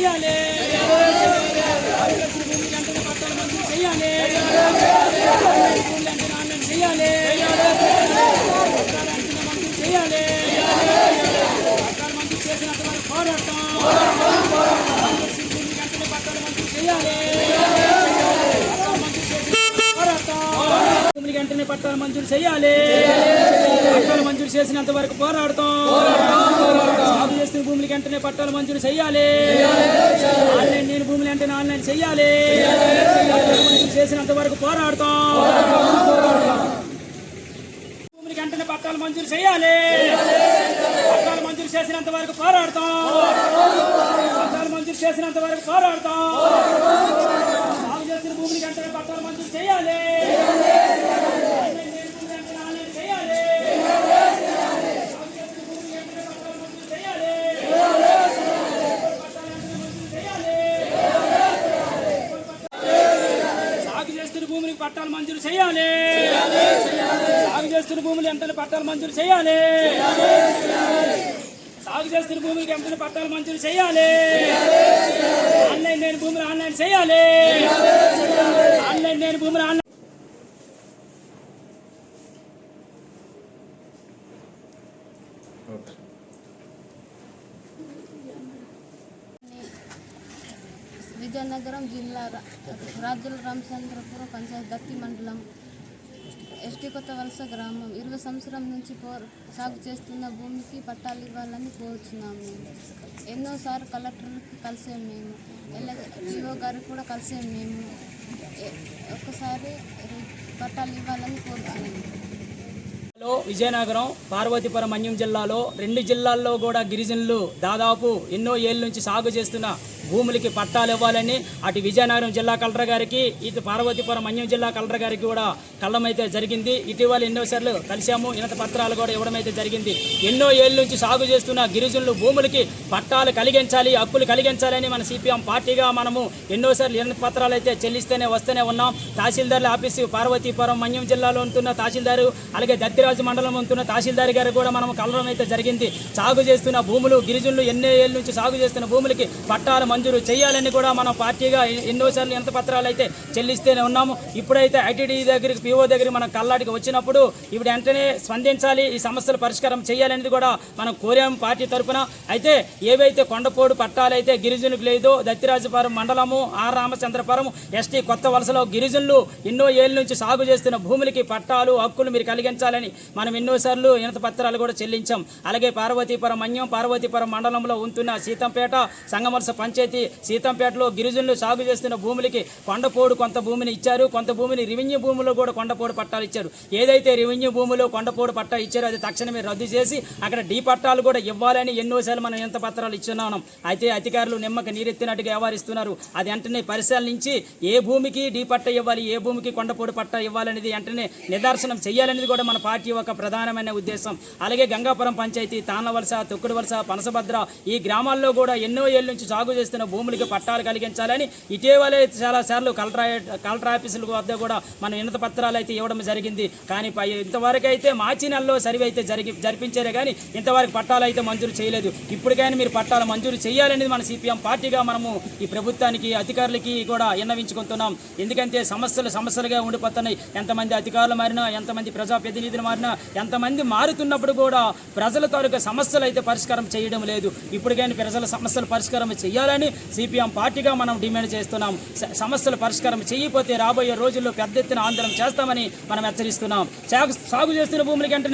చేయాలి. భూమికి వెంటనే పట్టాలు మంజూరు చేయాలి. భూములు వెంటనే ఆన్లైన్ చేయాలి. మంజూరు చేయాలి. పట్టాలు మంజూరు చేసినంత వరకు పోరాటం. భూమికి వెంటనే పట్టాలు మంజూరు చేయాలి. భూమికి వెంటనే పట్టాలు మంజూరు చేయాలి. పట్టాలు మంజూరు చేసినంత వరకు పోరాడతాం. సాగు చేస్తున్న భూములకి వెంటనే పట్టాలు మంజూరు చేయాలి. ఆన్లైన్ లేని భూములు వెంటనే ఆన్లైన్ చేయాలి. మంజూరు చేసినంత వరకు పోరాడతాం. భూములకి వెంటనే పట్టాలు మంజూరు చేయాలి. పట్టాలు మంజూరు చేసినంత వరకు పోరాడతాం. పట్టాలు మంజూరు చేసినంత వరకు పోరాడతాం. సాగు చేస్తున్న భూములకి వెంటనే పట్టాలు మంజూరు చేయాలి. భూములకు పట్టాలు మంజూరు చేయాలి. సాగు చేస్తున్న భూములు వెంటనే పట్టాలు మంజూరు చేయాలి. సాగు చేస్తున్న భూములకి వెంటనే పట్టాలు మంజూరు చేయాలి. ఆన్లైన్ లేని భూములు ఆన్లైన్ చేయాలి. ఆన్లైన్ లేని భూములు ఆన్లైన్. విజయనగరం జిల్లా రాజుల రామచంద్రపురం పంచాయతీ దత్తి మండలం ఎస్టీ కొత్త వలస గ్రామం 20 సంవత్సరం నుంచి సాగు చేస్తున్న భూమికి పట్టాలు ఇవ్వాలని కోరుచున్నాము. ఎన్నోసార్లు కలెక్టర్కి కలిసాము. మేము ఈఓ గారికి కూడా కలిసాము. మేము ఒక్కసారి పట్టాలు ఇవ్వాలని కోరుచున్నాము. విజయనగరం పార్వతీపురం మన్యం జిల్లాలో 2 జిల్లాల్లో కూడా గిరిజనులు దాదాపు ఎన్నో ఏళ్ళ నుంచి సాగు చేస్తున్న భూములకి పట్టాలు ఇవ్వాలని అటు విజయనగరం జిల్లా కలెక్టర్ గారికి ఇటు పార్వతీపురం మన్యం జిల్లా కలెక్టర్ గారికి కూడా కళ్ళమైతే జరిగింది. ఇటీవల ఎన్నోసార్లు కలిసాము. ఇనత పత్రాలు కూడా ఇవ్వడం అయితే జరిగింది. ఎన్నో ఏళ్ళ నుంచి సాగు చేస్తున్న గిరిజనులు భూములకి పట్టాలు కలిగించాలి, హక్కులు కలిగించాలని మన సిపిఎం పార్టీగా మనము ఎన్నోసార్లు ఇనత పత్రాలు అయితే వస్తూనే ఉన్నాం. తహసీల్దార్ల ఆఫీసు పార్వతీపురం మన్యం జిల్లాలో ఉంటున్న తహసీల్దారు, అలాగే దత్తిరాజు మండలం ఉంటున్న తహసీల్దార్ గారు కూడా మనం కలవడం అయితే జరిగింది. సాగు చేస్తున్న భూములు గిరిజనులు ఎన్నో ఏళ్ళ నుంచి సాగు చేస్తున్న భూములకి పట్టాలు మంజూరు చేయాలని కూడా మనం పార్టీగా ఎన్నోసార్లు ఎంత పత్రాలు అయితే చెల్లిస్తూనే ఉన్నాము. ఇప్పుడైతే ఐటీడీ దగ్గరికి పిఓ దగ్గర మనం కల్లాడికి వచ్చినప్పుడు ఇప్పుడు వెంటనే స్పందించాలి, ఈ సమస్యల పరిష్కారం చేయాలనేది కూడా మనం కోరాము పార్టీ తరఫున. అయితే ఏవైతే కొండపోడు పట్టాలు అయితే గిరిజనులకు లేదో దత్తిరాజుపురం మండలము ఆర్ రామచంద్రపురం ఎస్టీ కొత్త వలసలో గిరిజనులు ఎన్నో ఏళ్ళ నుంచి సాగు చేస్తున్న భూములకి పట్టాలు హక్కులు మీరు కలిగించాలని మనం ఎన్నోసార్లు ఇనత పత్రాలు కూడా చెల్లించాం. అలాగే పార్వతీపురం మన్యం పార్వతీపురం మండలంలో ఉంటున్న సీతంపేట సంగమలస పంచాయతీ సీతంపేటలో గిరిజనులు సాగు చేస్తున్న భూములకి కొండపోడు కొంత భూమిని ఇచ్చారు. కొంత భూమిని రెవెన్యూ భూములో కూడా కొండపోడు పట్టాలు ఇచ్చారు. ఏదైతే రెవెన్యూ భూములో కొండపోడు పట్టా ఇచ్చారో అది తక్షణమే రద్దు చేసి అక్కడ డీ పట్టాలు కూడా ఇవ్వాలని ఎన్నోసార్లు మనం ఎంత పత్రాలు ఇచ్చున్నాం. అయితే అధికారులు నిమ్మక నీరెత్తినట్టుగా వ్యవహరిస్తున్నారు. అది వెంటనే పరిశీలించి ఏ భూమికి డీ పట్ట ఇవ్వాలి, ఏ భూమికి కొండపోడు పట్టా ఇవ్వాలనేది వెంటనే నిదర్శనం చేయాలనేది కూడా మన పార్టీ ఒక ప్రధానమైన ఉద్దేశం. అలాగే గంగాపురం పంచాయతీ తానవలస తొక్కుడు వలస పనసభద్ర ఈ గ్రామాల్లో కూడా ఎన్నో ఏళ్ళ నుంచి సాగు చేస్తున్న భూములకి పట్టాలు కలిగించాలని ఇటీవలే చాలాసార్లు కలెక్టర్ ఆఫీసుల వద్ద కూడా మనం ఇనత పత్రాలు అయితే ఇవ్వడం జరిగింది. కానీ ఇంతవరకు అయితే మార్చి నెలలో సర్వే అయితే జరిపించారే కానీ ఇంతవరకు పట్టాలు అయితే మంజూరు చేయలేదు. ఇప్పుడు కానీ మీరు పట్టాలు మంజూరు చేయాలనేది మన సిపిఎం పార్టీగా మనము ఈ ప్రభుత్వానికి అధికారులకి కూడా విన్నవించుకుంటున్నాం. ఎందుకంటే సమస్యలుగా ఉండిపోతున్నాయి. ఎంతమంది అధికారులు మారినా, ఎంతమంది ప్రజాప్రతినిధులు మారినా, ఎంతమంది మారుతున్నప్పుడు కూడా ప్రజల తాలూకా సమస్యలు అయితే పరిష్కారం చేయడం లేదు. ఇప్పుడు కానీ ప్రజల సమస్యలు పరిష్కారం చేయాలని సిపిఎం పార్టీగా మనం డిమాండ్ చేస్తున్నాం. సమస్యలు పరిష్కారం చేయకపోతే రాబోయే రోజుల్లో పెద్ద ఎత్తున ఆందోళన చేస్తామని మనం హెచ్చరిస్తున్నాం. సాగు చేస్తున్న భూములకి వెంటనే